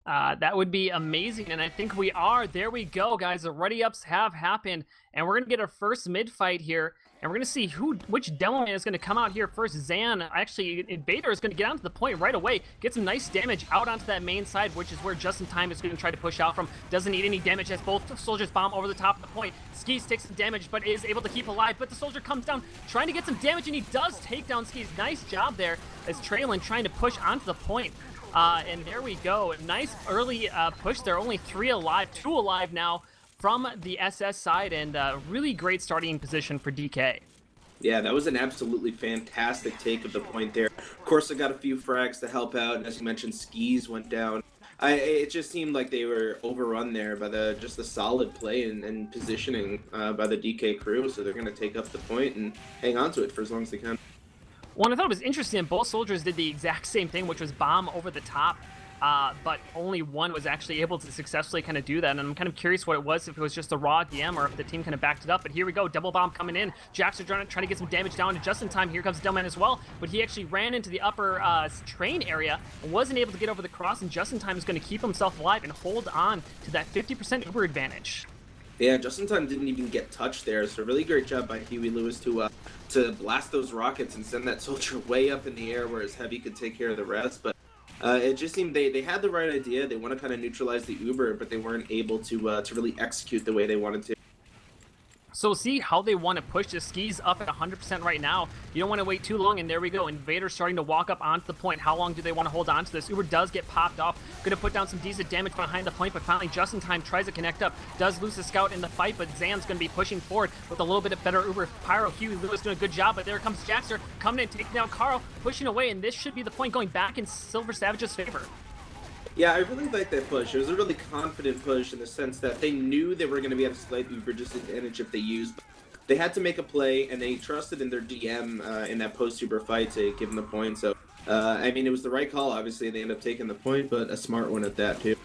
That would be amazing, and I think we are. There we go, guys. The ready-ups have happened, and we're gonna get our first mid-fight here, and we're gonna see which demo man is gonna come out here first. Zan, actually, Invader is gonna get onto the point right away, get some nice damage out onto that main side, which is where Just in Time is gonna try to push out from. Doesn't need any damage as both soldiers bomb over the top of the point. Skis takes some damage, but is able to keep alive, but the soldier comes down, trying to get some damage, and he does take down Skis. Nice job there, as Traylon trying to push onto the point. And there we go. Nice early push there. Only 3 alive, 2 alive now from the SS side, and really great starting position for DK. Yeah, that was an absolutely fantastic take of the point there. Of course, I got a few frags to help out, and as you mentioned, Skis went down. It just seemed like they were overrun there by just the solid play and positioning by the DK crew, so they're going to take up the point and hang on to it for as long as they can. One I thought was interesting, both soldiers did the exact same thing, which was bomb over the top, but only one was actually able to successfully kind of do that, and I'm kind of curious what it was, if it was just a raw DM or if the team kind of backed it up. But here we go, double bomb coming in. Jaxter trying to get some damage down, and just in time, here comes Delman as well, but he actually ran into the upper train area and wasn't able to get over the cross, and just in time is going to keep himself alive and hold on to that 50% Uber advantage. Yeah, Just in Time didn't even get touched there, so really great job by Huey Lewis to blast those rockets and send that soldier way up in the air, whereas Heavy could take care of the rest. But it just seemed they had the right idea. They want to kind of neutralize the Uber, but they weren't able to really execute the way they wanted to. So we'll see how they want to push the Skis up at 100% right now. You don't want to wait too long, and there we go. Invader starting to walk up onto the point. How long do they want to hold on to this? Uber does get popped off. Going to put down some decent damage behind the point, but finally Just in Time tries to connect up. Does lose a scout in the fight, but Zan's going to be pushing forward with a little bit of better Uber. Pyro, Huey Lewis doing a good job, but there comes Jaxter coming in, taking down Carl, pushing away, and this should be the point going back in Silver Savage's favor. Yeah, I really like that push. It was a really confident push in the sense that they knew they were going to be at a slight Uber disadvantage if they used. They had to make a play, and they trusted in their DM in that post-Uber fight to give them the point. So, I mean, it was the right call. Obviously, they ended up taking the point, but a smart one at that, too.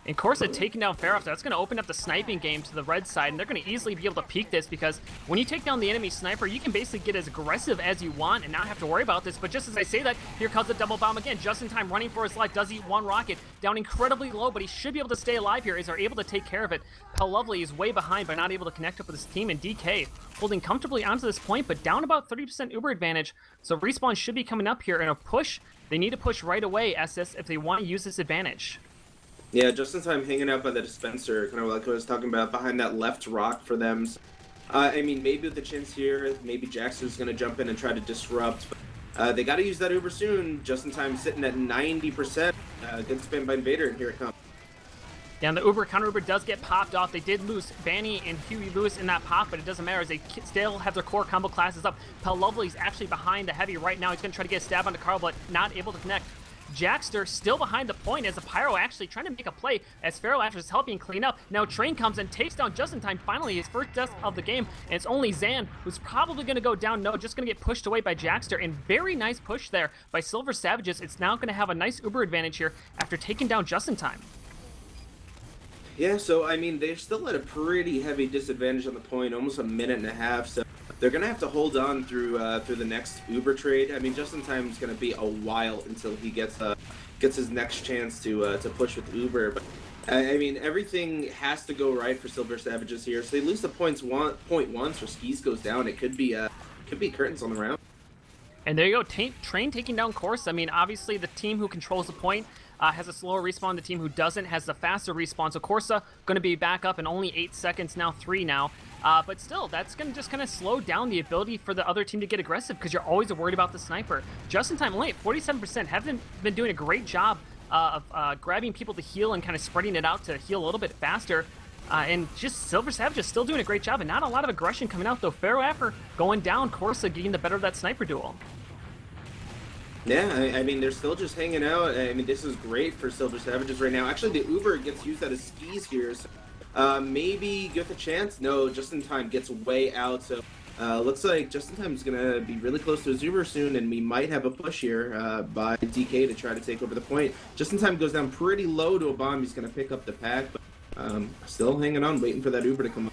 And Corsa taking down Farof, that's going to open up the sniping game to the red side, and they're going to easily be able to peek this, because when you take down the enemy sniper, you can basically get as aggressive as you want and not have to worry about this. But just as I say that, here comes the double bomb again. Just in Time running for his life, does eat one rocket, down incredibly low, but he should be able to stay alive here as they're able to take care of it. Pell Lovely is way behind by not able to connect up with his team, and DK holding comfortably onto this point, but down about 30% Uber advantage. So respawn should be coming up here, and a push, they need to push right away, SS, if they want to use this advantage. Yeah, Just in Time hanging out by the dispenser, kind of like what I was talking about, behind that left rock for them. I mean, maybe with the chance here, maybe Jackson's going to jump in and try to disrupt. But, they got to use that Uber soon. Just in Time sitting at 90%. Good spin by Invader, and here it comes. Yeah, and the Uber, counter Uber does get popped off. They did lose Banny and Huey Lewis in that pop, but it doesn't matter as they still have their core combo classes up. Pell Lovely's actually behind the Heavy right now. He's going to try to get a stab onto Carl, but not able to connect. Jaxter still behind the point as the Pyro actually trying to make a play as Pharaoh after is helping clean up. Now Train comes and takes down Just in Time, finally his first death of the game, and it's only Zan who's probably going to go down. No, just going to get pushed away by Jaxter, and very nice push there by Silver Savages. It's now going to have a nice Uber advantage here after taking down Just in Time. Yeah, so I mean, they're still at a pretty heavy disadvantage on the point, almost a minute and a half, so they're going to have to hold on through the next Uber trade. I mean, Just in Time is going to be a while until he gets his next chance to push with Uber. But I mean, everything has to go right for Silver Savages here. So they lose the point once, or Skis goes down. It could be curtains on the round. And there you go, Train taking down Course. I mean, obviously the team who controls the point has a slower respawn. The team who doesn't has the faster respawn. So Corsa going to be back up in only 8 seconds now, 3 now. But still, that's going to just kind of slow down the ability for the other team to get aggressive, because you're always worried about the sniper. Just in Time, only at 47%, haven't been doing a great job of grabbing people to heal and kind of spreading it out to heal a little bit faster. And just Silver Savage is still doing a great job, and not a lot of aggression coming out, though. Pharaoh after going down, Corsa getting the better of that sniper duel. Yeah, I mean, they're still just hanging out. I mean, this is great for Silver Savages right now. Actually, the Uber gets used out of Skis here, so maybe give a chance. No, Just in Time gets way out, so looks like Just in Time is going to be really close to his Uber soon, and we might have a push here by DK to try to take over the point. Just in Time goes down pretty low to a bomb. He's going to pick up the pack, but still hanging on, waiting for that Uber to come up.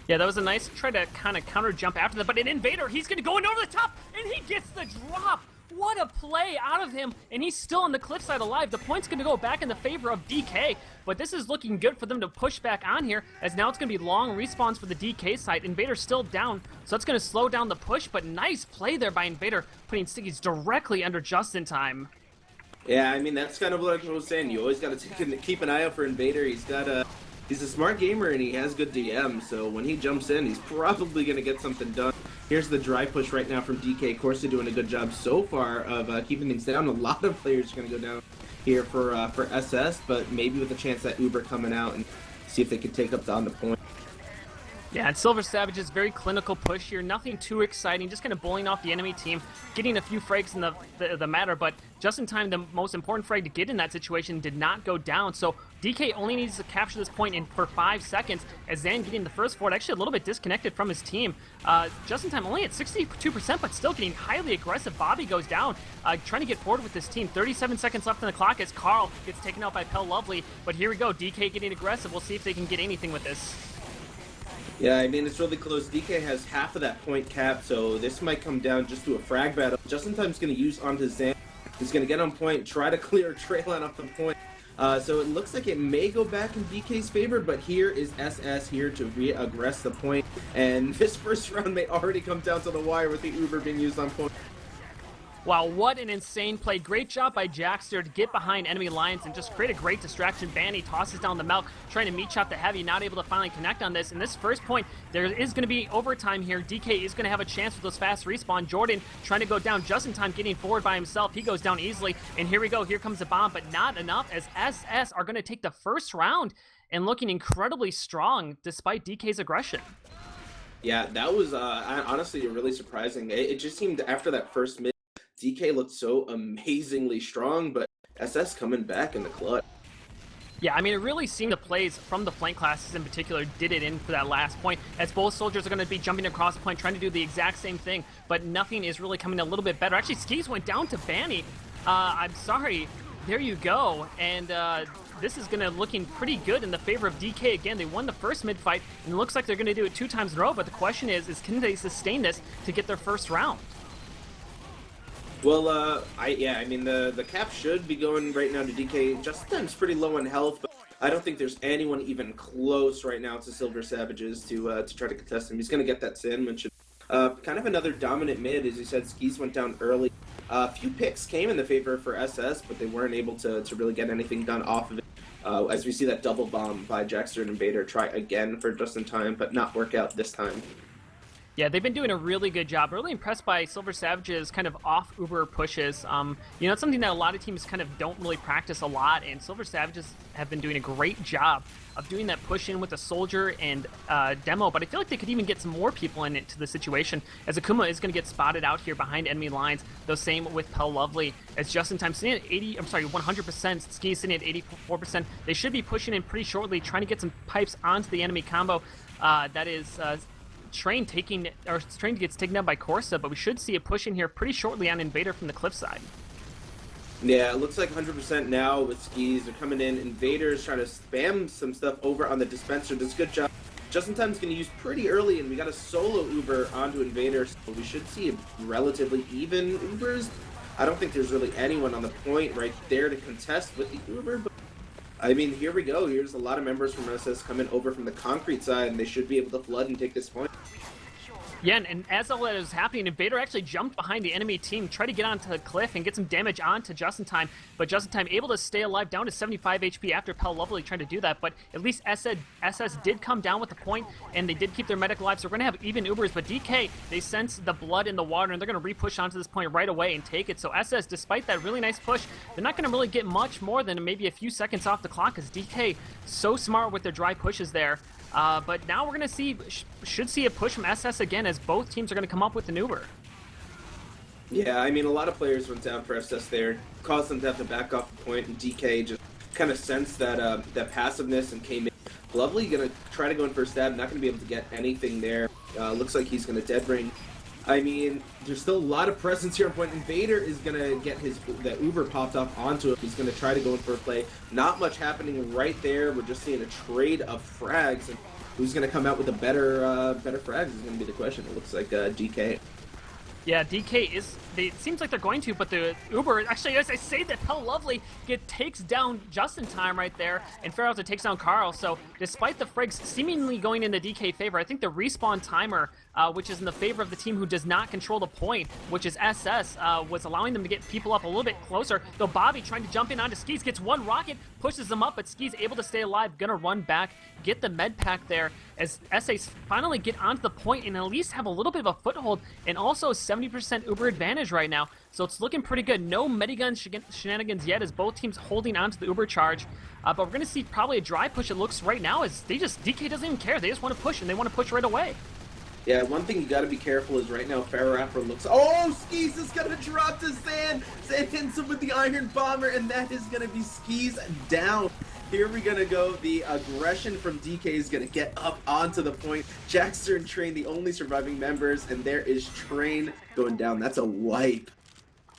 Yeah, that was a nice try to kind of counter jump after that, but an Invader, he's going to go in over the top, and he gets the drop. What a play out of him, and he's still on the cliffside alive. The point's going to go back in the favor of DK, but this is looking good for them to push back on here, as now it's going to be long respawns for the DK side. Invader's still down, so that's going to slow down the push, but nice play there by Invader, putting Stickies directly under just in time. Yeah, I mean, that's kind of what I was saying. You always got to keep an eye out for Invader. He's a smart gamer, and he has good DM, so when he jumps in, he's probably going to get something done. Here's the dry push right now from DK. Corsa doing a good job so far of keeping things down. A lot of players are going to go down here for SS, but maybe with a chance that Uber coming out and see if they can take up on the point. Yeah, and Silver Savage's very clinical push here. Nothing too exciting, just kind of bullying off the enemy team, getting a few frags in the matter, but just in time, the most important frag to get in that situation did not go down. So DK only needs to capture this point for 5 seconds, as Zan getting the first forward, actually a little bit disconnected from his team. Just in time, only at 62%, but still getting highly aggressive. Bobby goes down, trying to get forward with this team. 37 seconds left on the clock as Carl gets taken out by Pell Lovely, but here we go, DK getting aggressive. We'll see if they can get anything with this. Yeah, I mean, it's really close. DK has half of that point cap, so this might come down just to a frag battle. Justin Time's going to use onto Zan. He's going to get on point, try to clear a trail line off the point. So it looks like it may go back in DK's favor, but here is SS here to re-aggress the point. And this first round may already come down to the wire with the Uber being used on point. Wow, what an insane play. Great job by Jackster to get behind enemy lines and just create a great distraction. Banny tosses down the Milk, trying to meat chop the Heavy, not able to finally connect on this. In this first point, there is going to be overtime here. DK is going to have a chance with those fast respawn. Jordan trying to go down just in time, getting forward by himself. He goes down easily, and here we go. Here comes the bomb, but not enough, as SS are going to take the first round and looking incredibly strong despite DK's aggression. Yeah, that was honestly really surprising. It just seemed after that first mid, DK looked so amazingly strong, but SS coming back in the clutch. Yeah, I mean, it really seemed the plays from the flank classes in particular did it in for that last point, as both soldiers are going to be jumping across the point, trying to do the exact same thing, but nothing is really coming a little bit better. Actually, Skis went down to Banny. I'm sorry. There you go. And this is going to looking pretty good in the favor of DK again. They won the first mid fight, and it looks like they're going to do it 2 times in a row, but the question is can they sustain this to get their first round? Well, I mean, the cap should be going right now to DK. Justin's pretty low on health, but I don't think there's anyone even close right now to Silver Savages to try to contest him. He's going to get that sandwich. Kind of another dominant mid, as you said. Skis went down early. A few picks came in the favor for SS, but they weren't able to really get anything done off of it. As we see that double bomb by Jackster and Invader try again for just in time, but not work out this time. Yeah, they've been doing a really good job. Really impressed by Silver Savage's kind of off-Uber pushes. You know, it's something that a lot of teams kind of don't really practice a lot, and Silver Savages have been doing a great job of doing that push in with a soldier and demo, but I feel like they could even get some more people into the situation, as Akuma is going to get spotted out here behind enemy lines, though same with Pell Lovely, as just in time sitting at 100%, Ski sitting at 84%. They should be pushing in pretty shortly, trying to get some pipes onto the enemy combo. That is Train gets taken down by Corsa, but we should see a push in here pretty shortly on Invader from the cliffside. Yeah, it looks like 100% now with Skis. They're coming in. Invader's trying to spam some stuff over on the dispenser. Does a good job. Justin Time's going to use pretty early, and we got a solo Uber onto Invader, so we should see relatively even Ubers. I don't think there's really anyone on the point right there to contest with the Uber, but I mean, here we go. Here's a lot of members from SS coming over from the concrete side, and they should be able to flood and take this point. Yeah, and as all that was happening, Invader actually jumped behind the enemy team, tried to get onto the cliff and get some damage onto Just in Time, but Just in Time able to stay alive down to 75 HP after Pell Lovely trying to do that, but at least SS did come down with the point, and they did keep their medic alive, so we're going to have even Ubers, but DK, they sense the blood in the water, and they're going to re-push onto this point right away and take it, so SS, despite that really nice push, they're not going to really get much more than maybe a few seconds off the clock, because DK, so smart with their dry pushes there. But now we're going to should see a push from SS again, as both teams are going to come up with an Uber. Yeah, I mean, a lot of players went down for SS there, caused them to have to back off the point, and DK just kind of sensed that passiveness and came in. Lovely going to try to go in for a stab, not going to be able to get anything there. Looks like he's going to dead ring. I mean, there's still a lot of presence here on point. Invader is going to get that Uber popped off onto him. He's going to try to go in for a play. Not much happening right there. We're just seeing a trade of frags. And who's going to come out with a better frags is going to be the question. It looks like DK. Yeah, DK it seems like they're going to, but the Uber, actually, as I say that, how lovely, takes down just in time right there, and Fairhauser takes down Carl. So despite the frags seemingly going in the DK favor, I think the respawn timer, which is in the favor of the team who does not control the point, which is SS, was allowing them to get people up a little bit closer. Though Bobby trying to jump in onto Skis, gets one rocket, pushes them up, but Skis able to stay alive, gonna run back, get the med pack there, as SAs finally get onto the point and at least have a little bit of a foothold, and also 70% Uber advantage right now. So it's looking pretty good. No Medigun shenanigans yet, as both teams holding on to the Uber charge. But we're going to see probably a dry push, it looks right now, as DK doesn't even care. They just want to push, and they want to push right away. Yeah, one thing you got to be careful is right now Farrapper looks... Oh, Skis is going to drop to Zan. Zan hits him with the Iron Bomber, and that is going to be Skis down. Here we're going to go. The aggression from DK is going to get up onto the point. Jackster and Train, the only surviving members, and there is Train going down. That's a wipe.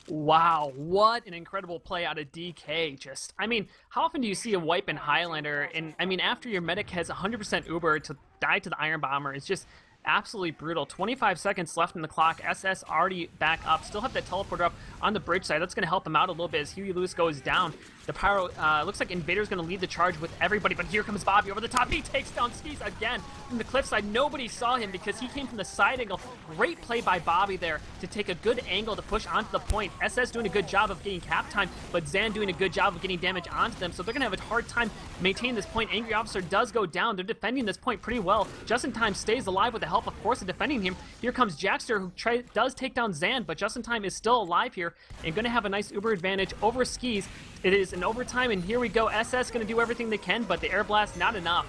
Wow, what an incredible play out of DK. I mean, how often do you see a wipe in Highlander? And, I mean, after your medic has 100% Uber, to die to the Iron Bomber is just absolutely brutal. 25 seconds left in the clock. SS already back up. Still have that teleporter up on the bridge side. That's going to help him out a little bit as Huey Lewis goes down. The Pyro, looks like Invader's going to lead the charge with everybody, but here comes Bobby over the top. He takes down Skis again from the cliffside. Nobody saw him because he came from the side angle. Great play by Bobby there to take a good angle to push onto the point. SS doing a good job of getting cap time, but Zan doing a good job of getting damage onto them, so they're going to have a hard time maintaining this point. Angry Officer does go down. They're defending this point pretty well. Just in time stays alive with the help, of course, of defending him. Here comes Jackster, who does take down Zan, but Just in Time is still alive here and going to have a nice Uber advantage over Skis. It is an overtime, and here we go. SS going to do everything they can, but the air blast not enough.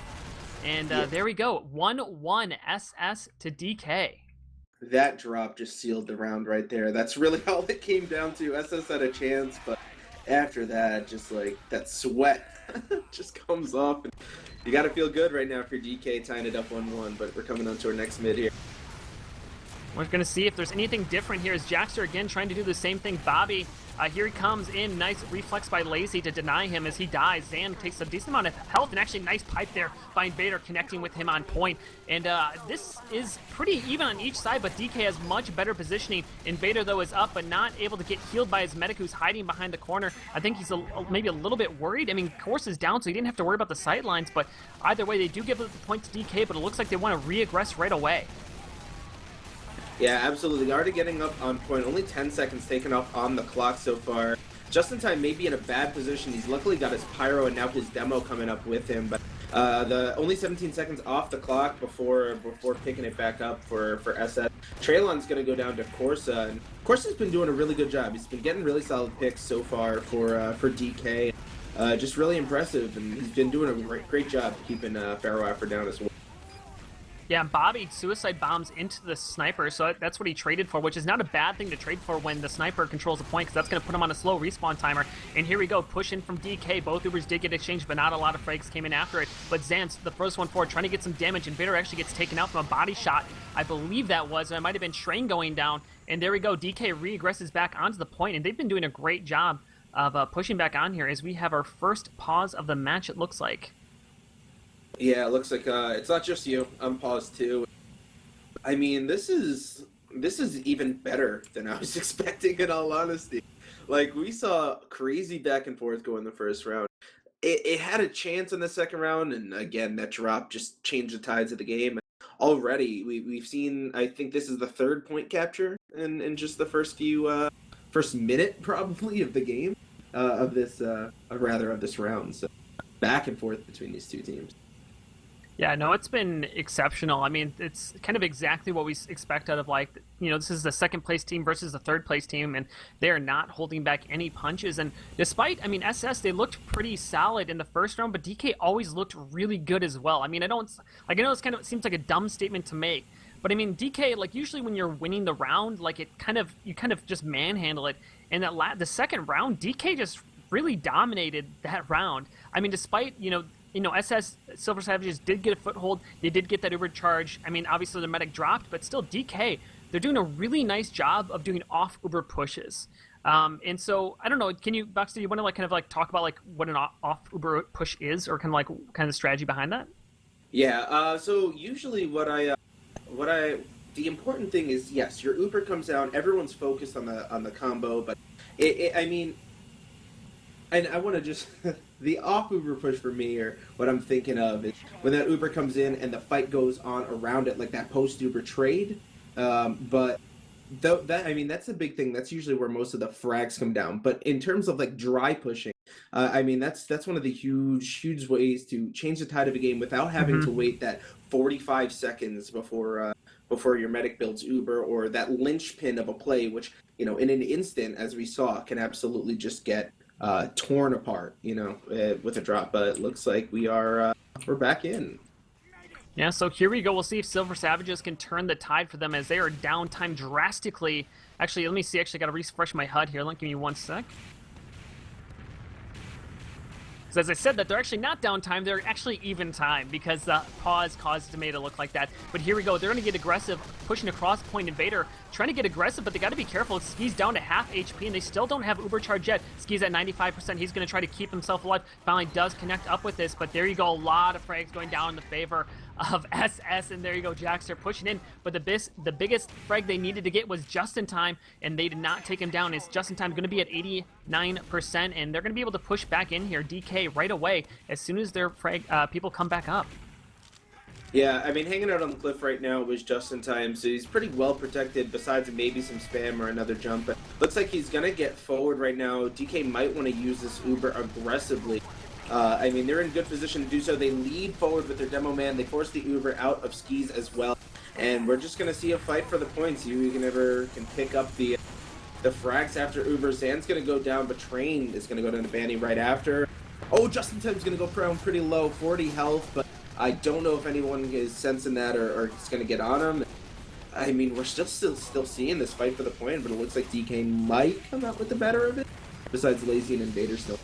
And there we go. 1-1 SS to DK. That drop just sealed the round right there. That's really all it came down to. SS had a chance, but after that, just like that sweat just comes off. And you got to feel good right now for DK tying it up 1-1, but we're coming on to our next mid here. We're going to see if there's anything different here as Jackster again trying to do the same thing. Bobby, here he comes in. Nice reflex by Lazy to deny him as he dies. Zan takes a decent amount of health, and actually nice pipe there by Invader connecting with him on point. And this is pretty even on each side, but DK has much better positioning. Invader, though, is up, but not able to get healed by his medic who's hiding behind the corner. I think he's maybe a little bit worried. I mean, Course is down, so he didn't have to worry about the sidelines, but either way, they do give the point to DK, but it looks like they want to re-aggress right away. Yeah, absolutely. Already getting up on point. Only 10 seconds taken off on the clock so far. Just in Time may be in a bad position. He's luckily got his Pyro and now his demo coming up with him. But the only 17 seconds off the clock before picking it back up for SS. Traylon's going to go down to Corsa. And Corsa's been doing a really good job. He's been getting really solid picks so far for DK. Just really impressive. And he's been doing a great job keeping Pharaoh Affer down as well. Yeah, Bobby suicide bombs into the sniper, so that's what he traded for, which is not a bad thing to trade for when the sniper controls the point, because that's going to put him on a slow respawn timer. And here we go, push in from DK. Both Ubers did get exchanged, but not a lot of frags came in after it. But Zance, the first one forward, trying to get some damage. Invader actually gets taken out from a body shot. I believe that was, and it might have been Train going down. And there we go, DK re-aggresses back onto the point, and they've been doing a great job of pushing back on here as we have our first pause of the match, it looks like. Yeah, it looks like it's not just you. I'm paused too. I mean, this is even better than I was expecting, in all honesty. Like, we saw crazy back and forth go in the first round. It had a chance in the second round, and again, that drop just changed the tides of the game. Already, we've seen, I think this is the third point capture in just the first minute probably of the game, of this round. So back and forth between these two teams. Yeah, no, it's been exceptional. I mean, it's kind of exactly what we expect out of, like, you know, this is the second place team versus the third place team, and they're not holding back any punches. And despite, I mean, SS, they looked pretty solid in the first round, but DK always looked really good as well. I mean, I know it's kind of, it seems like a dumb statement to make, but I mean, DK, like, usually when you're winning the round, like, you kind of just manhandle it. And the second round, DK just really dominated that round. I mean, despite, you know, SS Silver Savages did get a foothold. They did get that Uber charge. I mean, obviously the medic dropped, but still DK, they're doing a really nice job of doing off Uber pushes. And so, I don't know, can you, VoxDei, do you want to talk about like what an off Uber push is, or kind of the strategy behind that? Yeah, so usually what I the important thing is, yes, your Uber comes down, everyone's focused on the combo, but I mean, and I want to just the off Uber push for me, or what I'm thinking of, is when that Uber comes in and the fight goes on around it, like that post Uber trade. But that, I mean, that's a big thing. That's usually where most of the frags come down. But in terms of like dry pushing, I mean, that's one of the huge ways to change the tide of a game without having to wait that 45 seconds before your medic builds Uber, or that linchpin of a play, which, you know, in an instant, as we saw, can absolutely just get torn apart, you know, with a drop. But it looks like we're back in. Yeah, so here we go. We'll see if Silver Savages can turn the tide for them, as they are downtime drastically. Actually, let me see. Actually, got to refresh my HUD here. Give me 1 sec. As I said, that they're actually not downtime, they're actually even time, because the pause caused it to make it look like that. But here we go, they're going to get aggressive, pushing across point. Invader trying to get aggressive, but they got to be careful. Ski's down to half HP, and they still don't have Uber Charge yet. Ski's at 95%, he's going to try to keep himself alive. Finally does connect up with this, but there you go, a lot of frags going down in the favor of SS, and there you go, Jackster pushing in. But the biggest frag they needed to get was just in time, and they did not take him down. It's just in time going to be at 89%, and they're going to be able to push back in here, DK, right away as soon as their people come back up. Yeah, I mean, hanging out on the cliff right now was just in time, so he's pretty well protected, besides maybe some spam or another jump. But looks like he's going to get forward right now. DK might want to use this Uber aggressively. I mean, they're in good position to do so. They lead forward with their demo man. They force the Uber out of Skis as well. And we're just going to see a fight for the points. Who can pick up the frags after Uber. Zan's going to go down, but Train is going to go down to Banny right after. Oh, Justin Time's going to go prone pretty low, 40 health, but I don't know if anyone is sensing that or is going to get on him. I mean, we're still seeing this fight for the point, but it looks like DK might come out with the better of it, besides Lazy and Invader still.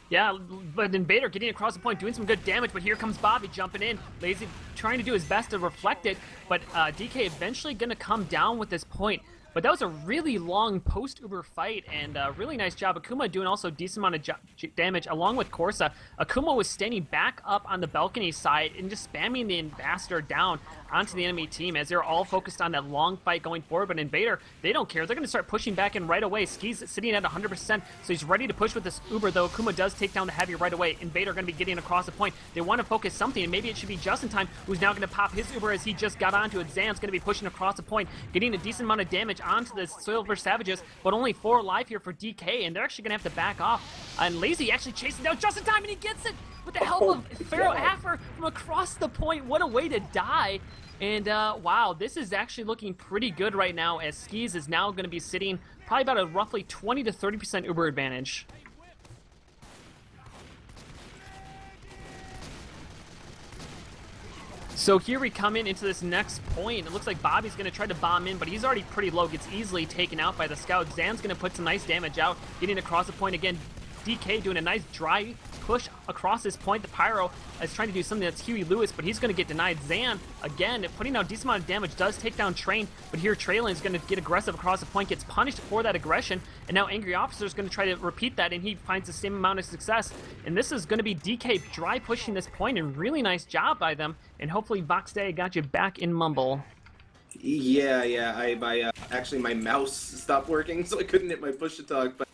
Yeah, but Invader getting across the point, doing some good damage, but here comes Bobby jumping in. Lazy trying to do his best to reflect it, but DK eventually going to come down with this point. But that was a really long post-Uber fight, and a really nice job. Akuma doing also a decent amount of damage, along with Corsa. Akuma was standing back up on the balcony side and just spamming the Ambassador down onto the enemy team, as they're all focused on that long fight going forward. But Invader, they don't care. They're going to start pushing back in right away. Ski's sitting at 100%, so he's ready to push with this Uber, though Akuma does take down the heavy right away. Invader going to be getting across the point. They want to focus something, and maybe it should be Just in Time, who's now going to pop his Uber as he just got onto it. Zan's going to be pushing across the point, getting a decent amount of damage onto the Silver Savages, but only 4 alive here for DK, and they're actually going to have to back off. And Lazy actually chasing down Just in Time, and he gets it with the help of Pharaoh Affer from across the point. What a way to die. And wow, this is actually looking pretty good right now, as Skis is now going to be sitting probably about a roughly 20 to 30% Uber advantage. So here we come into this next point. It looks like Bobby's going to try to bomb in, but he's already pretty low. Gets easily taken out by the scout. Zan's going to put some nice damage out, getting across the point again. DK doing a nice dry push across this point. The Pyro is trying to do something that's Huey Lewis, but he's going to get denied. Zan, again, putting out a decent amount of damage, does take down Train, but here Traylon is going to get aggressive across the point, gets punished for that aggression, and now Angry Officer is going to try to repeat that, and he finds the same amount of success. And this is going to be DK dry pushing this point, and really nice job by them, and hopefully VoxDei got you back in Mumble. Yeah, actually my mouse stopped working, so I couldn't hit my push to talk, but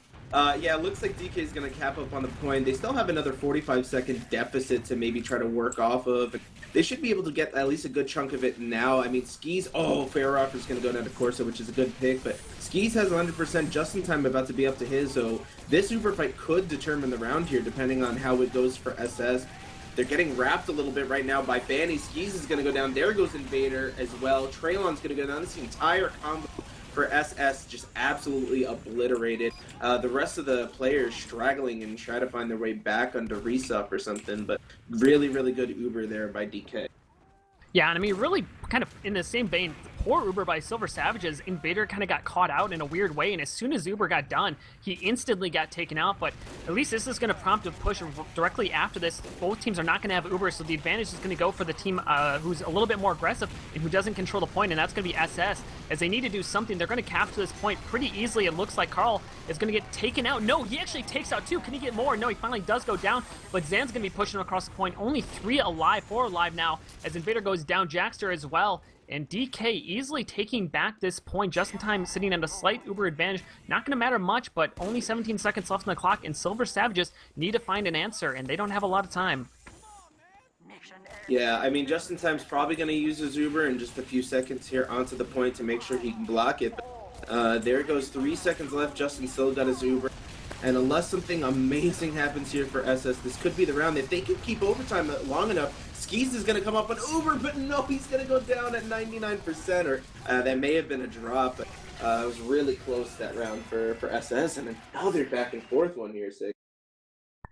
yeah, it looks like DK is going to cap up on the point. They still have another 45-second deficit to maybe try to work off of. They should be able to get at least a good chunk of it now. I mean, Skis, Fairoffer is going to go down to Corsa, which is a good pick, but Skis has 100% Just in Time about to be up to his, so this Uber fight could determine the round here, depending on how it goes for SS. They're getting wrapped a little bit right now by Banny. Skis is going to go down. There goes Invader as well. Traylon's going to go down. This entire combo for SS just absolutely obliterated. The rest of the players straggling and try to find their way back under Resup or something, but really, really good Uber there by DK. Yeah, and I mean, really kind of in the same vein, poor Uber by Silver Savages. Invader kind of got caught out in a weird way, and as soon as Uber got done, he instantly got taken out, but at least this is going to prompt a push directly after this. Both teams are not going to have Uber, so the advantage is going to go for the team who's a little bit more aggressive and who doesn't control the point, and that's going to be SS. As they need to do something, they're going to capture this point pretty easily. It looks like Carl is going to get taken out. No, he actually takes out 2. Can he get more? No, he finally does go down, but Zan's going to be pushing him across the point. Only 3 alive, 4 alive now, as Invader goes down. Jackster as well, and DK easily taking back this point just in time, sitting at a slight Uber advantage. Not going to matter much, but only 17 seconds left on the clock, and Silver Savages need to find an answer, and they don't have a lot of time. Yeah, I mean, Just in Time's probably going to use his Uber in just a few seconds here onto the point to make sure he can block it. There goes 3 seconds left. Justin still got his Uber. And unless something amazing happens here for SS, this could be the round. If they can keep overtime long enough, Skis is going to come up on Uber, but no, he's going to go down at 99%, or that may have been a drop. But it was really close that round for SS, and now they're back and forth one here, Sig.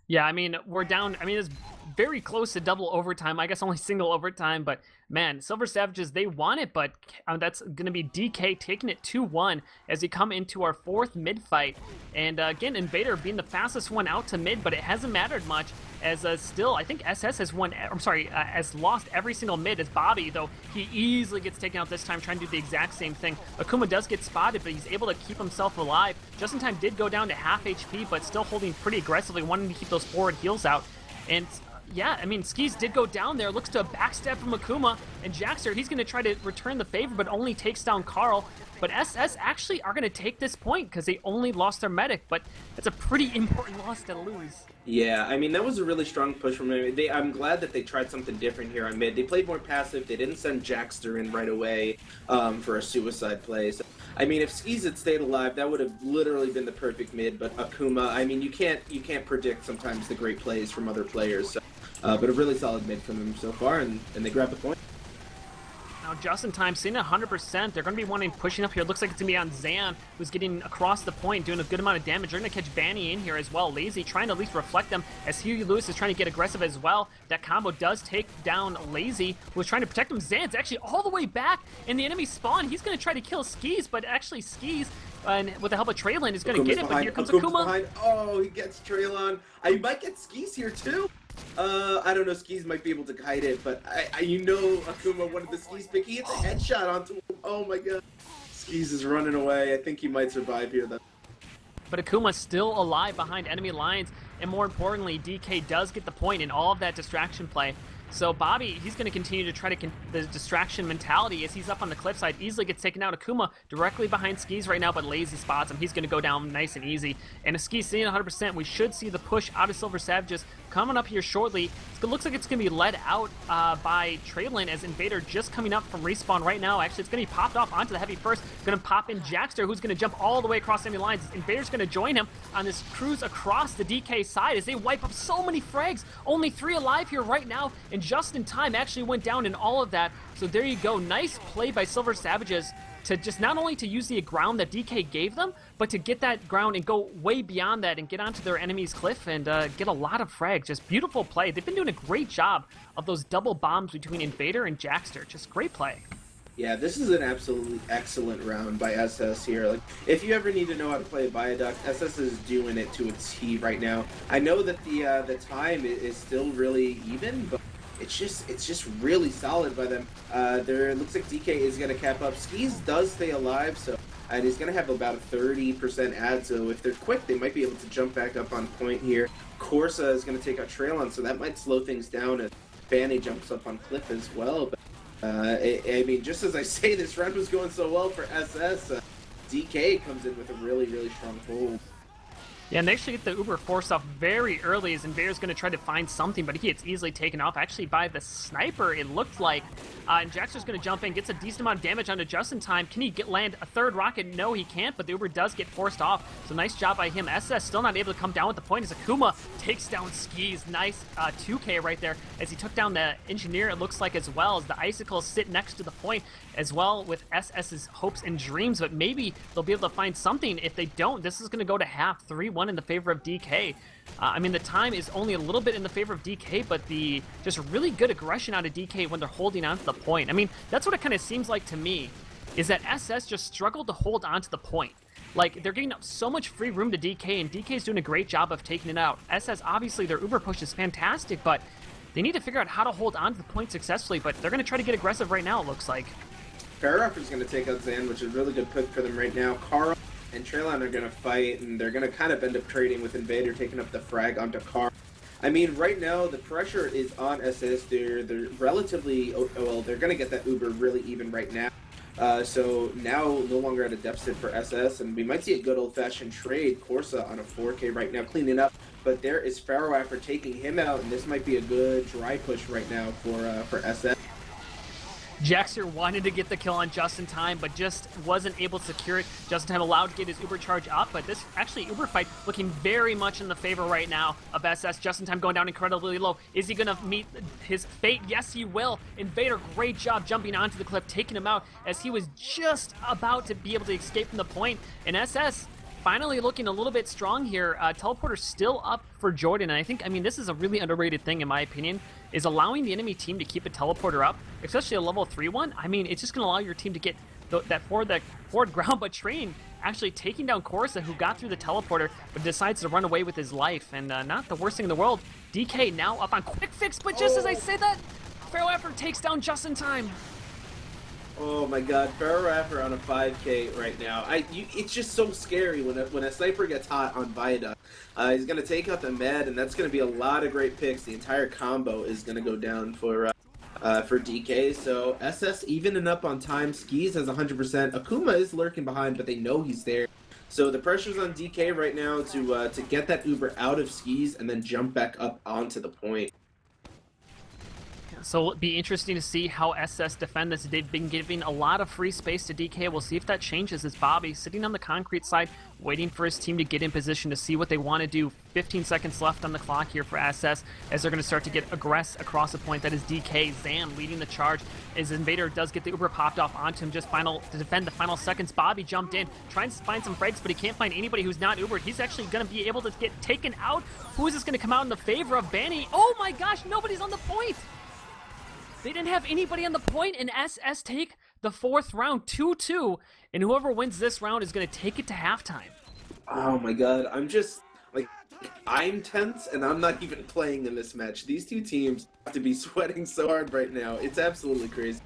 Yeah, I mean, we're down. I mean, it's very close to double overtime. I guess only single overtime, but man, Silver Savages, they want it, but that's going to be DK taking it 2-1 as we come into our fourth mid fight. And again, Invader being the fastest one out to mid, but it hasn't mattered much as still, I think SS has won, has lost every single mid as Bobby, though he easily gets taken out this time trying to do the exact same thing. Akuma does get spotted, but he's able to keep himself alive. Just in Time did go down to half HP, but still holding pretty aggressively, wanting to keep those forward heals out. And yeah, I mean, Skis did go down there, looks to a backstab from Akuma, and Jackster, he's going to try to return the favor, but only takes down Carl. But SS actually are going to take this point because they only lost their medic, but that's a pretty important loss to lose. Yeah, I mean, that was a really strong push from them. I'm glad that they tried something different here on mid. They played more passive. They didn't send Jackster in right away for a suicide play. So, I mean, if Skis had stayed alive, that would have literally been the perfect mid. But Akuma, I mean, you can't predict sometimes the great plays from other players. So, but a really solid mid from them so far, and they grabbed the point. Now, Just in Time, seeing 100%, they're going to be wanting pushing up here. It looks like it's going to be on Zan, who's getting across the point, doing a good amount of damage. They're going to catch Banny in here as well. Lazy trying to at least reflect them as Huey Lewis is trying to get aggressive as well. That combo does take down Lazy, who was trying to protect him. Zan's actually all the way back in the enemy spawn. He's going to try to kill Skis, but actually Skis, and with the help of Traylon, is going to get it. But here comes Akuma. Behind. Oh, he gets Traylon. I might get Skis here too. I don't know, Skis might be able to kite it, but Akuma wanted the Skis pick. He hits a headshot onto him. Oh my god. Skis is running away. I think he might survive here though. But Akuma's still alive behind enemy lines, and more importantly, DK does get the point in all of that distraction play. So Bobby, he's going to continue to try to the distraction mentality as he's up on the cliffside, easily gets taken out. Akuma directly behind Skis right now, but Lazy spots him. He's going to go down nice and easy. And if Skis seeing 100%, we should see the push out of Silver Savages coming up here shortly. It looks like it's going to be led out by Traylon as Invader just coming up from respawn right now. Actually, it's going to be popped off onto the heavy first. Going to pop in Jackster, who's going to jump all the way across enemy lines. Invader's going to join him on this cruise across the DK side as they wipe up so many frags. Only 3 alive here right now, and Just in Time actually went down in all of that. So there you go. Nice play by Silver Savages to just not only to use the ground that DK gave them, but to get that ground and go way beyond that and get onto their enemy's cliff and get a lot of frags. Just beautiful play. They've been doing a great job of those double bombs between Invader and Jackster. Just great play. Yeah, this is an absolutely excellent round by SS here. Like, if you ever need to know how to play a Viaduct, SS is doing it to a T right now. I know that the time is still really even, but it's just really solid by them. It looks like DK is going to cap up. Skis does stay alive, so and he's going to have about a 30% add, so if they're quick, they might be able to jump back up on point here. Corsa is going to take out Traylon, so that might slow things down as Fanny jumps up on Cliff as well. But I mean, just as I say, this round was going so well for SS. DK comes in with a really, really strong hold. Yeah, and they actually get the Uber forced off very early as Invader's going to try to find something, but he gets easily taken off, actually by the sniper, it looked like. And Jackster's going to jump in, gets a decent amount of damage onto Just in Time. Can he land a third rocket? No, he can't, but the Uber does get forced off. So nice job by him. SS still not able to come down with the point as Akuma takes down Skis. Nice 2K right there as he took down the engineer, it looks like, as well, as the icicles sit next to the point as well with SS's hopes and dreams, but maybe they'll be able to find something. If they don't, this is going to go to half, 3-1 in the favor of DK. I mean, the time is only a little bit in the favor of DK, but the just really good aggression out of DK when they're holding on to the point. I mean, that's what it kind of seems like to me, is that SS just struggled to hold on to the point. Like, they're giving up so much free room to DK, and DK's doing a great job of taking it out. SS, obviously, their Uber push is fantastic, but they need to figure out how to hold on to the point successfully, but they're going to try to get aggressive right now, it looks like. Faroff is going to take out Zan, which is a really good pick for them right now. Carl and Traylon are going to fight, and they're going to kind of end up trading with Invader taking up the frag onto Carl. I mean, right now the pressure is on SS. They're relatively well. They're gonna get that Uber really even right now. So now no longer at a deficit for SS, and we might see a good old-fashioned trade. Corsa on a 4K right now, cleaning up. But there is Pharaoh after taking him out, and this might be a good dry push right now for SS. Jaxter wanted to get the kill on Just in Time, but just wasn't able to secure it. Just in Time allowed to get his Uber charge up, but this actually Uber fight looking very much in the favor right now of SS. Just in Time going down incredibly low. Is he going to meet his fate? Yes, he will. Invader, great job jumping onto the cliff, taking him out as he was just about to be able to escape from the point. And SS finally looking a little bit strong here. Teleporter still up for Jordan, and I mean, this is a really underrated thing in my opinion, is allowing the enemy team to keep a teleporter up, especially a level 3 one. I mean, it's just going to allow your team to get that forward ground, but Train actually taking down Corsa, who got through the teleporter, but decides to run away with his life, and not the worst thing in the world. DK now up on Quick Fix, but just as I say that, Pharaoh Effort takes down Just in Time. Oh my God, Pharaoh Rapper on a 5K right now. It's just so scary when a sniper gets hot on Viaduct. He's gonna take out the med, and that's gonna be a lot of great picks. The entire combo is gonna go down for DK. So SS evening up on time. Skis has 100%. Akuma is lurking behind, but they know he's there. So the pressure's on DK right now to get that Uber out of Skis and then jump back up onto the point. So it'll be interesting to see how SS defend this. They've been giving a lot of free space to DK. We'll see if that changes as Bobby sitting on the concrete side, waiting for his team to get in position to see what they want to do. 15 seconds left on the clock here for SS as they're going to start to get aggressive across the point. That is DK. Zan leading the charge as Invader does get the Uber popped off onto him just to defend the final seconds. Bobby jumped in, trying to find some frags, but he can't find anybody who's not Ubered. He's actually going to be able to get taken out. Who is this going to come out in the favor of Banny? Oh my gosh, nobody's on the point! They didn't have anybody on the point, and SS take the 4th round, 2-2, and whoever wins this round is going to take it to halftime. Oh my God, I'm tense, and I'm not even playing in this match. These two teams have to be sweating so hard right now. It's absolutely crazy.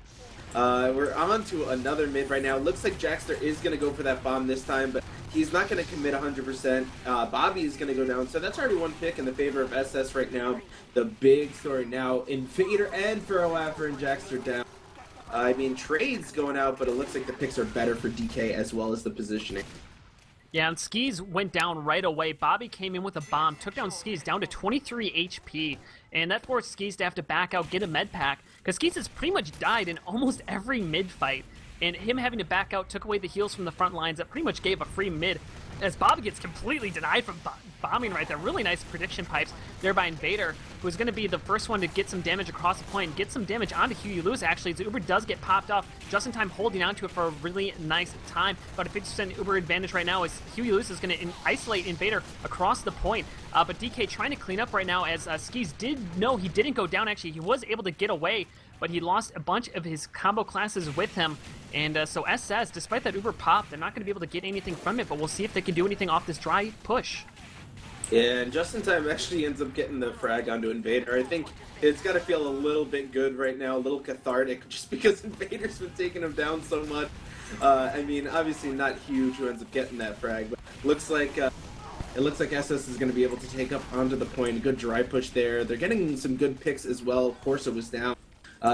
We're on to another mid right now. Looks like Jaxter is going to go for that bomb this time, but he's not going to commit 100%. Bobby is going to go down, so that's already one pick in the favor of SS right now. The big story now, Invader and Pharaoh After and Jaxter down. I mean, trade's going out, but it looks like the picks are better for DK as well as the positioning. Yeah, and Skis went down right away. Bobby came in with a bomb, took down Skis down to 23 HP, and that forced Skis to have to back out, get a med pack, because Skis has pretty much died in almost every mid fight, and him having to back out took away the heals from the front lines. That pretty much gave a free mid, as Bobby gets completely denied from bombing right there. Really nice prediction pipes there by Invader, who's going to be the first one to get some damage across the point, get some damage onto Huey Lewis actually, as Uber does get popped off, just in time holding onto it for a really nice time. About a 50% Uber advantage right now as Huey Lewis is going to isolate Invader across the point. But DK trying to clean up right now as Skis did know he didn't go down actually. He was able to get away, but he lost a bunch of his combo classes with him. And so SS, despite that Uber pop, they're not going to be able to get anything from it, but we'll see if they can do anything off this dry push. Yeah, and Just in Time actually ends up getting the frag onto Invader. I think it's got to feel a little bit good right now, a little cathartic, just because Invader's been taking him down so much. I mean, obviously not huge who ends up getting that frag, but it looks like SS is going to be able to take up onto the point. Good dry push there. They're getting some good picks as well. Corsa was down.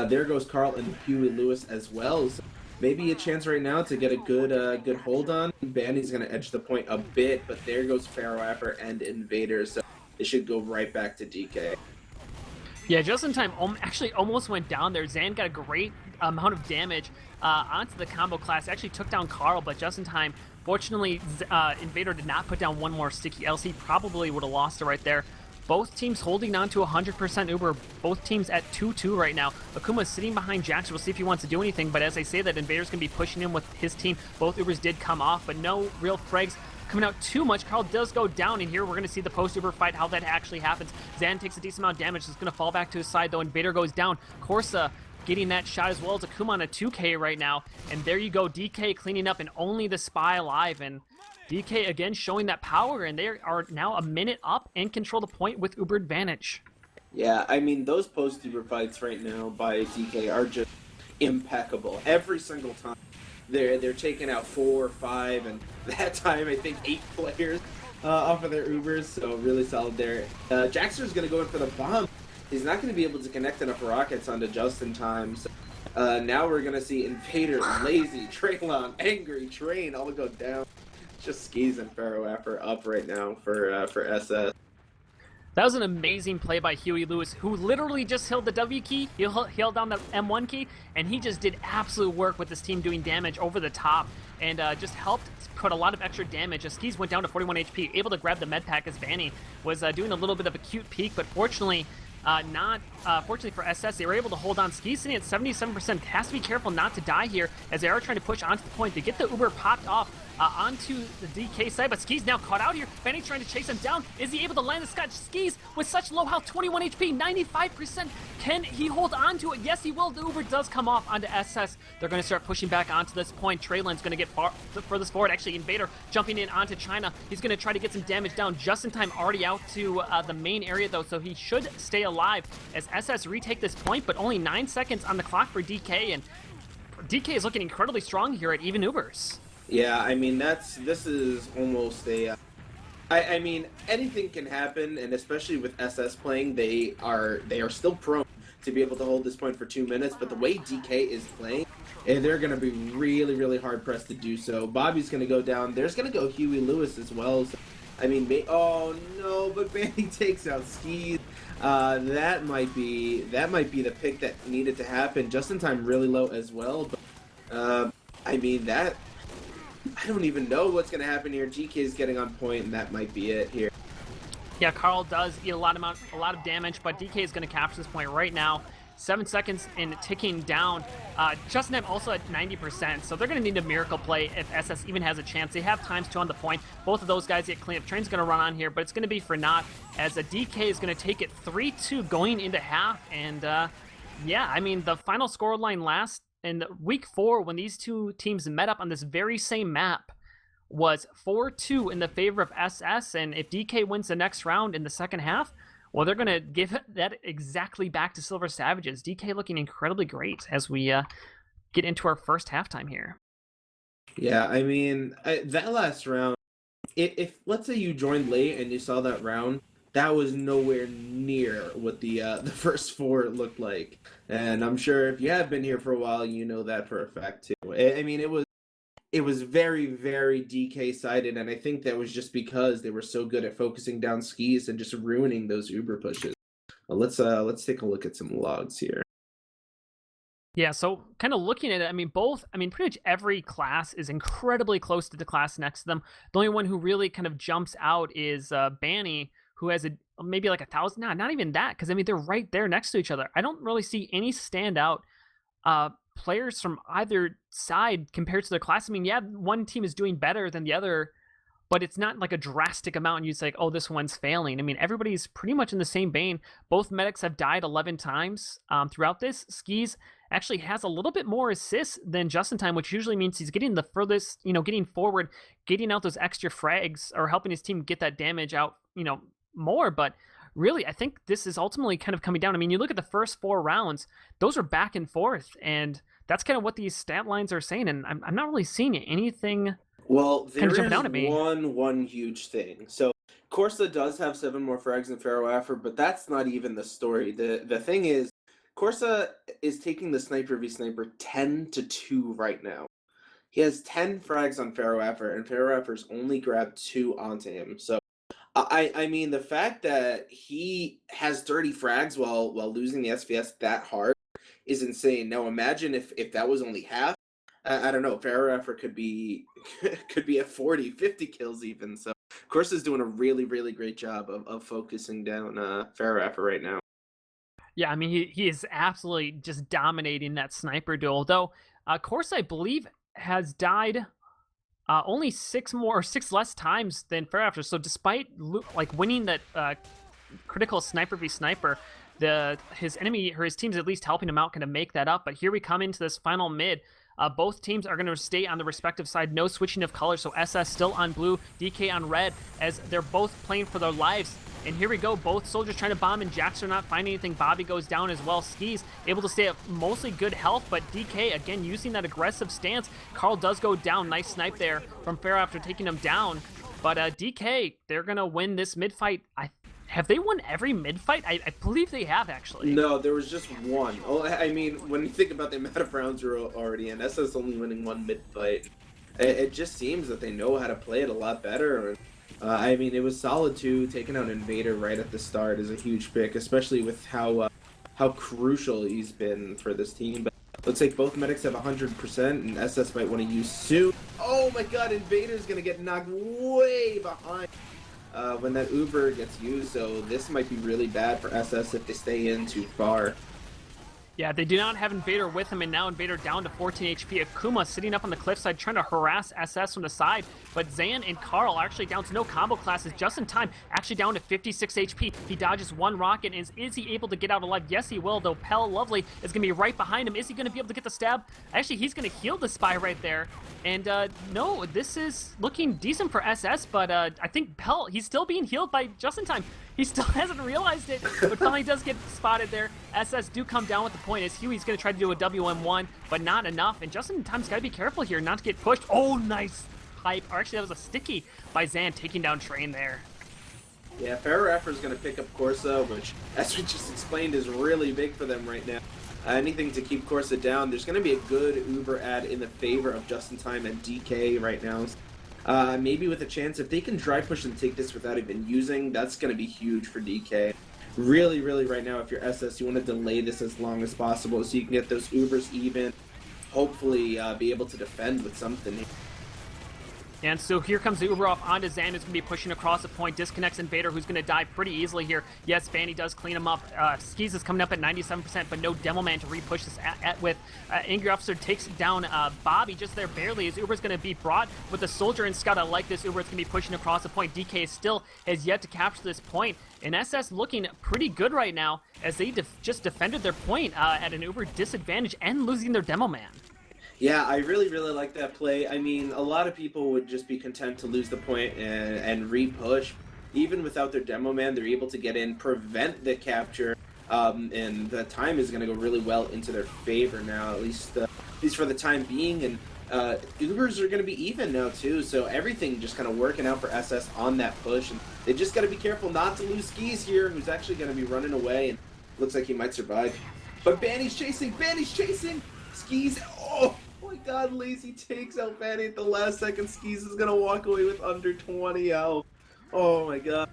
There goes Carl and Huey Lewis as well. So maybe a chance right now to get a good hold on. Bandy's going to edge the point a bit, but there goes Pharaoh Apper and Invader, so it should go right back to DK. Yeah, Just in Time actually almost went down there. Zan got a great amount of damage onto the combo class. Actually took down Carl, but Just in Time, fortunately, Invader did not put down one more sticky, else he probably would have lost it right there. Both teams holding on to 100% Uber. Both teams at 2-2 right now. Akuma's sitting behind Jax. We'll see if he wants to do anything, but as I say that, Invader's going to be pushing in with his team. Both Ubers did come off, but no real frags coming out too much. Carl does go down, and here we're going to see the post-Uber fight, how that actually happens. Zan takes a decent amount of damage. It's going to fall back to his side, though. Invader goes down. Corsa getting that shot as well as Akuma on a 2K right now. And there you go, DK cleaning up, and only the Spy alive. And DK again showing that power, and they are now a minute up and control the point with Uber advantage. Yeah, I mean, those post-Uber fights right now by DK are just impeccable. Every single time they're taking out 4 or 5, and that time I think 8 players. off of their Ubers, so really solid there. Jaxter's going to go in for the bomb. He's not going to be able to connect enough rockets onto just in time. So, now we're going to see Invader, Lazy, Traylon, Angry, Train all go down. Just Skis and Pharaoh Affer up right now for SS. That was an amazing play by Huey Lewis, who literally just held the W key, he held down the M1 key, and he just did absolute work with his team doing damage over the top, and just helped put a lot of extra damage. As Skis went down to 41 HP, able to grab the med pack as Vanny was doing a little bit of a cute peek, but fortunately, fortunately for SS, they were able to hold on. Skis sitting at 77%. Has to be careful not to die here, as they are trying to push onto the point. They get the Uber popped off onto the DK side, but Skis now caught out here. Vanny trying to chase him down. Is he able to land the Scotch? Skis with such low health, 21 HP, 95%. Can he hold on to it? Yes, he will. The Uber does come off onto SS. They're going to start pushing back onto this point. Treyland's going to get furthest forward. Actually, Invader jumping in onto China. He's going to try to get some damage down just in time. Already out to the main area, though, so he should stay alive as SS retake this point, but only 9 seconds on the clock for DK, and DK is looking incredibly strong here at even Ubers. Yeah, I mean, this is almost a... I mean, anything can happen, and especially with SS playing, they are still prone to be able to hold this point for 2 minutes, but the way DK is playing, they're going to be really, really hard-pressed to do so. Bobby's going to go down. There's going to go Huey Lewis as well. So, I mean, oh no, but Vanny takes out Skis. That might be the pick that needed to happen. Just in time, really low as well. But I mean, that I don't even know what's gonna happen here. GK is getting on point, and that might be it here. Yeah, Carl does eat a lot of damage, but DK is going to capture this point right now. 7 seconds and ticking down. Justin M also at 90%, so they're going to need a miracle play if SS even has a chance. They have ×2 on the point. Both of those guys get clean up. Train's going to run on here, but it's going to be for naught, as a DK is going to take it 3-2 going into half. And yeah, I mean, the final scoreline last in week 4 when these two teams met up on this very same map was 4-2 in the favor of SS, and if DK wins the next round in the second half, well, they're going to give that exactly back to Silver Savages. DK looking incredibly great as we get into our first halftime here. Yeah, I mean, that last round, if let's say you joined late and you saw that round, that was nowhere near what the first 4 looked like. And I'm sure if you have been here for a while, you know that for a fact too. I mean, it was very, very DK-sided, and I think that was just because they were so good at focusing down Skis and just ruining those Uber pushes. Well, let's take a look at some logs here. Yeah, so kind of looking at it, I mean, pretty much every class is incredibly close to the class next to them. The only one who really kind of jumps out is Banny, who has maybe like 1,000. No, not even that, because I mean, they're right there next to each other. I don't really see any standout players from either side compared to their class. I mean, yeah, one team is doing better than the other, but it's not like a drastic amount and you say, oh, this one's failing. I mean, everybody's pretty much in the same vein. Both medics have died 11 times throughout this. Skis actually has a little bit more assists than Just in Time, which usually means he's getting the furthest, getting forward, getting out those extra frags, or helping his team get that damage out, more. But really, I think this is ultimately kind of coming down. I mean, you look at the first 4 rounds, those are back and forth, and that's kind of what these stat lines are saying, and I'm not really seeing anything. Well, there kind of jumping is out at me. one huge thing. So Corsa does have 7 more frags than Pharaoh Affer, but that's not even the story. The thing is, Corsa is taking the sniper v sniper 10-2 right now. He has 10 frags on Pharaoh Affer, and Pharaoh Affer's only grabbed 2 onto him. So I mean, the fact that he has 30 frags while losing the SVS that hard is insane. Now imagine if that was only half. I don't know. Pharaoh Affer could be at 40, 50 kills even. So Corsa is doing a really, really great job of focusing down Pharaoh Affer right now. Yeah, I mean, he is absolutely just dominating that sniper duel. Though, Corsa, I believe, has died only 6 less times than Pharaoh Affer. So despite winning that critical sniper v sniper, his enemy or his team's at least helping him out, kind of make that up. But here we come into this final mid. Both teams are going to stay on the respective side. No switching of colors. So SS still on blue, DK on red, as they're both playing for their lives. And here we go. Both soldiers trying to bomb, and Jacks are not finding anything. Bobby goes down as well. Skis able to stay at mostly good health, but DK again using that aggressive stance. Carl does go down. Nice snipe there from Pharaoh after taking him down. But DK, they're going to win this mid-fight. Have they won every mid-fight? I believe they have, actually. No, there was just one. Oh, I mean, when you think about the amount of rounds we're already in, SS only winning one mid-fight. It just seems that they know how to play it a lot better. I mean, it was solid too. Taking out Invader right at the start is a huge pick, especially with how crucial he's been for this team. But looks like both medics have 100%, and SS might want to use soon. Oh my God, Invader's gonna get knocked way behind when that Uber gets used. So this might be really bad for SS if they stay in too far. Yeah, they do not have Invader with him, and now Invader down to 14 HP. Akuma sitting up on the cliffside trying to harass SS from the side, but Zan and Carl are actually down to no combo classes just in time, actually down to 56 HP. He dodges one rocket, and is he able to get out alive? Yes, he will, though Pell Lovely is going to be right behind him. Is he going to be able to get the stab? Actually, he's going to heal the spy right there, and no, this is looking decent for SS, but I think Pell, he's still being healed by just in time. He still hasn't realized it, but finally does get spotted there. SS do come down with the point as Huey's going to try to do a WM1, but not enough. And Justin Time's got to be careful here not to get pushed. Oh, nice pipe. Or actually, that was a sticky by Zan taking down Train there. Yeah, Ferroaffer is going to pick up Corsa, which, as we just explained, is really big for them right now. Anything to keep Corsa down. There's going to be a good Uber ad in the favor of Justin Time and DK right now. Maybe with a chance, if they can dry push and take this without even using, that's going to be huge for DK. Really, really right now, if you're SS, you want to delay this as long as possible so you can get those Ubers even, hopefully be able to defend with something. And so here comes the Uber off onto Zan, who's going to be pushing across the point, disconnects Invader, who's going to die pretty easily here. Yes, Banny does clean him up. Skis is coming up at 97%, but no Demo Man to re-push this with. Angry Officer takes down Bobby just there barely. His Uber's going to be brought with a Soldier and Scout. I like this Uber. It's going to be pushing across the point. DK still has yet to capture this point. And SS looking pretty good right now as they just defended their point at an Uber disadvantage and losing their Demo Man. Yeah, I really, really like that play. I mean, a lot of people would just be content to lose the point and re-push. Even without their Demo Man, they're able to get in, prevent the capture, and the time is going to go really well into their favor now, at least for the time being. And Ubers are going to be even now, too, so everything just kind of working out for SS on that push. And they just got to be careful not to lose Skis here, who's actually going to be running away, and looks like he might survive. But Banny's chasing! Skis, oh! Oh my God, Lazy takes out Banny at the last second. Skis is gonna walk away with under 20 health. Oh my God.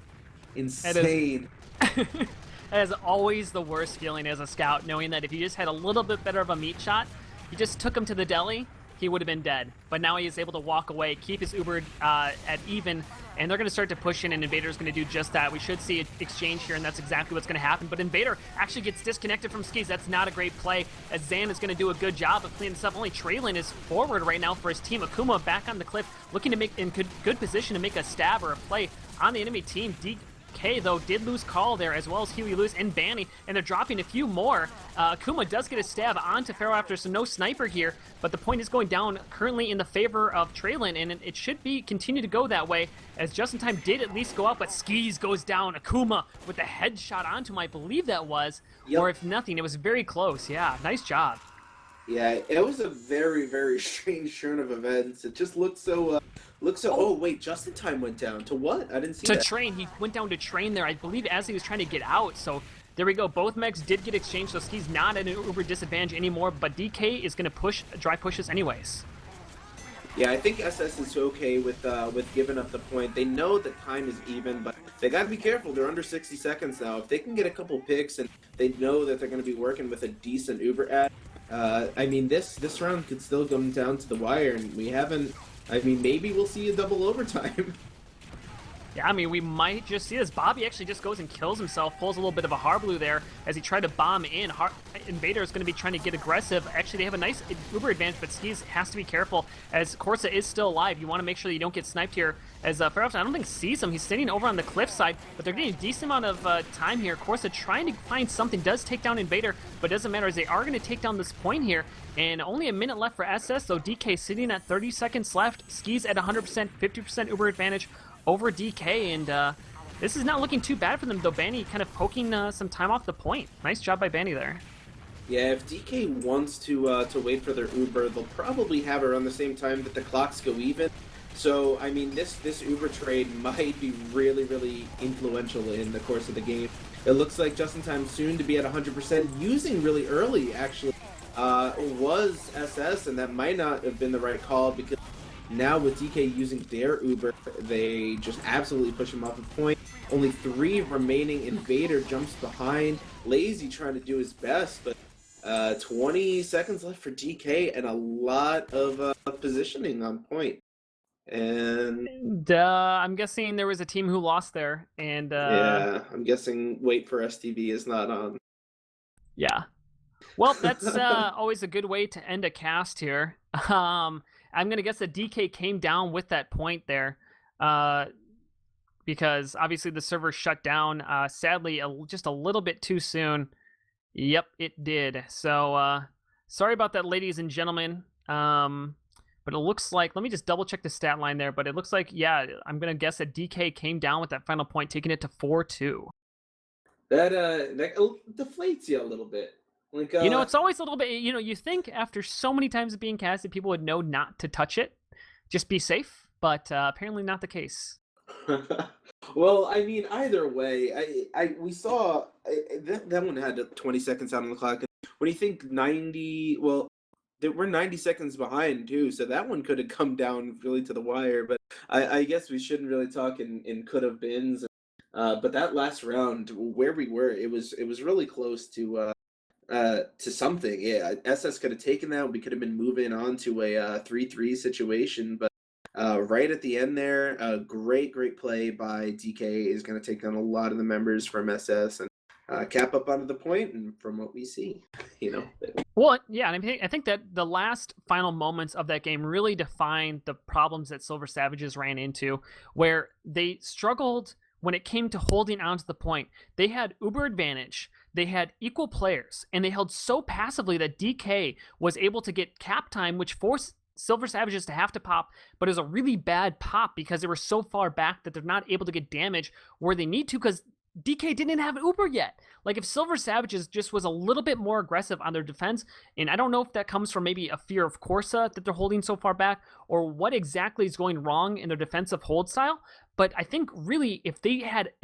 Insane. That is always the worst feeling as a scout, knowing that if you just had a little bit better of a meat shot, you just took him to the deli, he would have been dead. But now he is able to walk away, keep his Uber at even, and they're going to start to push in, and Invader's going to do just that. We should see an exchange here, and that's exactly what's going to happen. But Invader actually gets disconnected from Skis. That's not a great play, as Zan is going to do a good job of cleaning this up. Only Traylon is forward right now for his team. Akuma back on the cliff, looking to make in good position to make a stab or a play on the enemy team. DK, though, did lose Call there, as well as Huey lose and Banny, and they're dropping a few more. Akuma does get a stab onto Ferroafter, so no sniper here, but the point is going down currently in the favor of Traylon, and it should be continue to go that way, as Just in Time did at least go up, but Skis goes down. Akuma with the headshot onto him, I believe that was, or if nothing, it was very close. Yeah, nice job. Yeah, it was a very, very strange turn of events. It just looked so, oh wait, Just in Time went down. To what? I didn't see that. To Train. He went down to Train there, I believe, as he was trying to get out, so there we go. Both megs did get exchanged, so Ski's not at an Uber disadvantage anymore, but DK is going to dry pushes anyways. Yeah, I think SS is okay with giving up the point. They know that time is even, but they got to be careful. They're under 60 seconds now. If they can get a couple picks and they know that they're going to be working with a decent Uber ad, I mean, this round could still come down to the wire, and we haven't. I mean, maybe we'll see a double overtime. Yeah, I mean, we might just see this. Bobby actually just goes and kills himself, pulls a little bit of a Harblue there as he tried to bomb in. Invader is going to be trying to get aggressive. Actually, they have a nice Uber advantage, but Skis has to be careful as Corsa is still alive. You want to make sure that you don't get sniped here. As Ferroafter, I don't think sees him. He's sitting over on the cliffside, but they're getting a decent amount of time here. Corsa trying to find something, does take down Invader, but doesn't matter as they are going to take down this point here. And only a minute left for SS, so DK sitting at 30 seconds left. Skis at 100%, 50% Uber advantage over DK, and this is not looking too bad for them, though. Banny kind of poking some time off the point. Nice job by Banny there. Yeah, if DK wants to wait for their Uber, they'll probably have it around the same time that the clocks go even. So, I mean, this Uber trade might be really, really influential in the course of the game. It looks like Just in Time soon to be at 100%, using really early, actually, was SS, and that might not have been the right call because now with DK using their Uber, they just absolutely push him off a point. Only 3 remaining. Invader jumps behind. Lazy trying to do his best, but 20 seconds left for DK and a lot of positioning on point. And I'm guessing there was a team who lost there, and yeah, I'm guessing wait for STV is not on. Yeah. Well, that's always a good way to end a cast here. I'm gonna guess that DK came down with that point there, because obviously the server shut down. Sadly, just a little bit too soon. Yep, it did. So sorry about that, ladies and gentlemen. But it looks like, let me just double check the stat line there. But it looks like, yeah, I'm gonna guess that DK came down with that final point, taking it to 4-2. That deflates you a little bit. Like It's always a little bit. You think after so many times of being casted, people would know not to touch it, just be safe. But apparently not the case. Well, I mean, either way, we saw that one had 20 seconds out on the clock. When you think 90, well, we're 90 seconds behind too, so that one could have come down really to the wire. But I guess we shouldn't really talk in could have beens. But that last round, where we were, it was really close to something. Yeah, SS could have taken that. We could have been moving on to a 3-3 situation, but right at the end there, a great play by DK is going to take down a lot of the members from SS and cap up onto the point. And from what we see, Well, yeah, and I think that the last final moments of that game really defined the problems that Silver Savages ran into, where they struggled when it came to holding on to the point. They had uber advantage, they had equal players, and they held so passively that DK was able to get cap time, which forced Silver Savages to have to pop, but it was a really bad pop because they were so far back that they're not able to get damage where they need to because DK didn't have Uber yet. Like, if Silver Savages just was a little bit more aggressive on their defense, and I don't know if that comes from maybe a fear of Corsa that they're holding so far back, or what exactly is going wrong in their defensive hold style, but I think really if they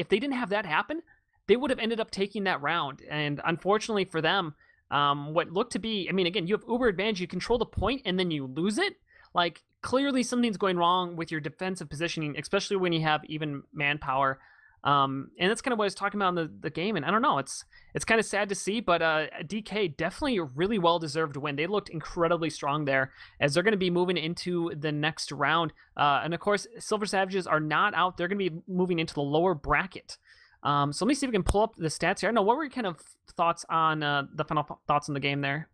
didn't have that happen, they would have ended up taking that round. And unfortunately for them, what looked to be, I mean, again, you have Uber advantage, you control the point, and then you lose it. Like, clearly something's going wrong with your defensive positioning, especially when you have even manpower. And that's kind of what I was talking about in the game. And I don't know, it's kind of sad to see, but DK definitely a really well-deserved win. They looked incredibly strong there as they're going to be moving into the next round. And of course, Silver Savages are not out. They're going to be moving into the lower bracket. So let me see if we can pull up the stats here. I don't know, what were your kind of thoughts on the final thoughts on the game there?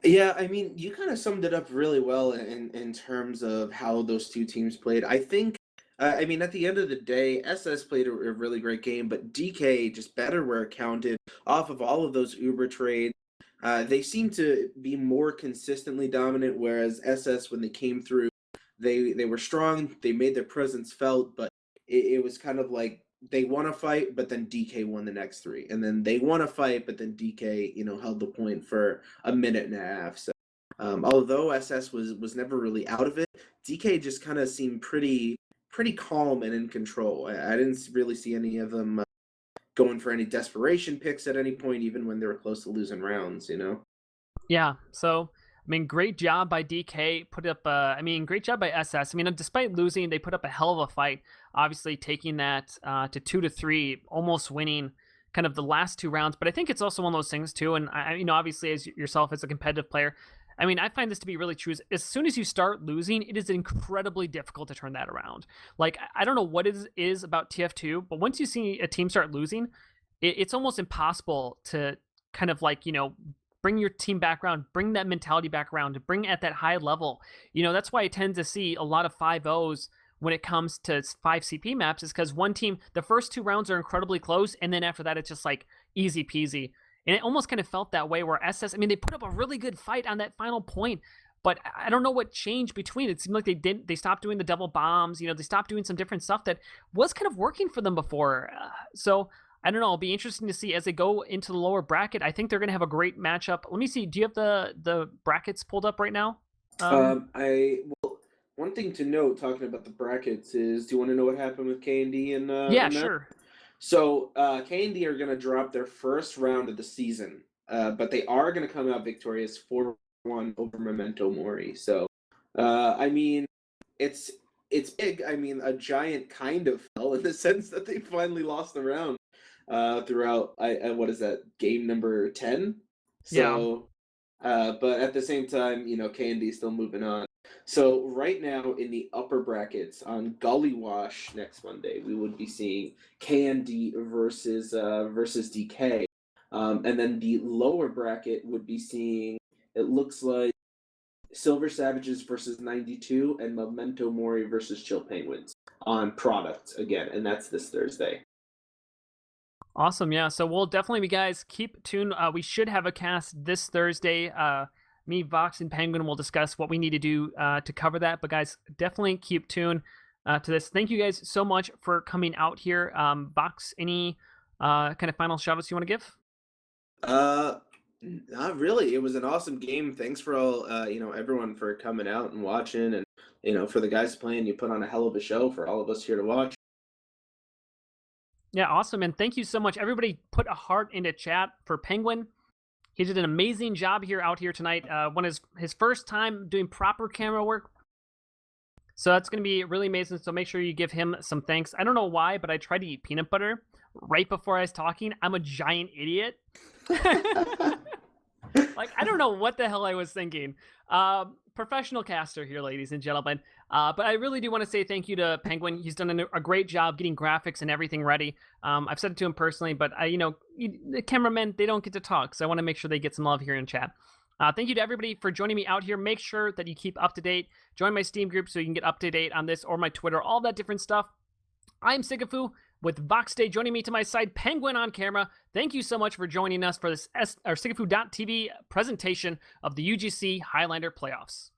Yeah, I mean, you kind of summed it up really well in terms of how those two teams played. I think, I mean, at the end of the day, SS played a really great game, but DK just better where it counted off of all of those Uber trades. They seem to be more consistently dominant, whereas SS, when they came through, they were strong, they made their presence felt, but it was kind of like they won a fight, but then DK won the next 3. And then they won a fight, but then DK, held the point for a minute and a half. So although SS was never really out of it, DK just kind of seemed pretty calm and in control. I didn't really see any of them going for any desperation picks at any point, even when they were close to losing rounds, Yeah, so I mean, great job by DK. Great job by SS. I mean, despite losing, they put up a hell of a fight. Obviously, taking that to 2-3, almost winning kind of the last 2 rounds. But I think it's also one of those things too. And obviously, as yourself as a competitive player, I mean, I find this to be really true. As soon as you start losing, it is incredibly difficult to turn that around. Like, I don't know what it is about TF2, but once you see a team start losing, it's almost impossible to kind of like, bring your team back around, bring that mentality back around, to bring at that high level. That's why I tend to see a lot of 5-0s when it comes to 5 CP maps, is because one team, the first 2 rounds are incredibly close, and then after that, it's just like easy peasy. And it almost kind of felt that way where SS, I mean, they put up a really good fight on that final point, but I don't know what changed between. It seemed like they stopped doing the double bombs, they stopped doing some different stuff that was kind of working for them before. So I don't know. It'll be interesting to see as they go into the lower bracket. I think they're going to have a great matchup. Let me see. Do you have the brackets pulled up right now? Well, one thing to note talking about the brackets is, do you want to know what happened with K&D and Yeah, in that? sure. So K&D are going to drop their first round of the season, but they are going to come out victorious 4-1 over Memento Mori. So, I mean, it's big. I mean, a giant kind of fell in the sense that they finally lost the round throughout. What is that, game number 10? Yeah. So, but at the same time, K&D is still moving on. So right now in the upper brackets on Gully Wash next Monday, we would be seeing K&D versus DK, and then the lower bracket would be seeing, it looks like, Silver Savages versus 92 and Memento Mori versus Chill Penguins on product again, and that's this Thursday. Awesome. Yeah. So we'll definitely, guys, keep tuned. We should have a cast this Thursday. Me, Vox, and Penguin will discuss what we need to do to cover that. But guys, definitely keep tuned to this. Thank you guys so much for coming out here. Vox, any kind of final shout outs you want to give? Not really. It was an awesome game. Thanks for all, everyone for coming out and watching, and for the guys playing, you put on a hell of a show for all of us here to watch. Yeah, awesome. And thank you so much. Everybody put a heart into chat for Penguin. He did an amazing job out here tonight. When his first time doing proper camera work. So that's going to be really amazing. So make sure you give him some thanks. I don't know why, but I tried to eat peanut butter right before I was talking. I'm a giant idiot. Like, I don't know what the hell I was thinking. Professional caster here, ladies and gentlemen. But I really do want to say thank you to Penguin. He's done a great job getting graphics and everything ready. I've said it to him personally, but the cameramen, they don't get to talk, so I want to make sure they get some love here in chat. Thank you to everybody for joining me out here. Make sure that you keep up to date. Join my Steam group so you can get up to date on this, or my Twitter, all that different stuff. I'm sigafoo with VoxDei. Joining me to my side, Penguin on camera. Thank you so much for joining us for this sigafoo.tv presentation of the UGC Highlander Playoffs.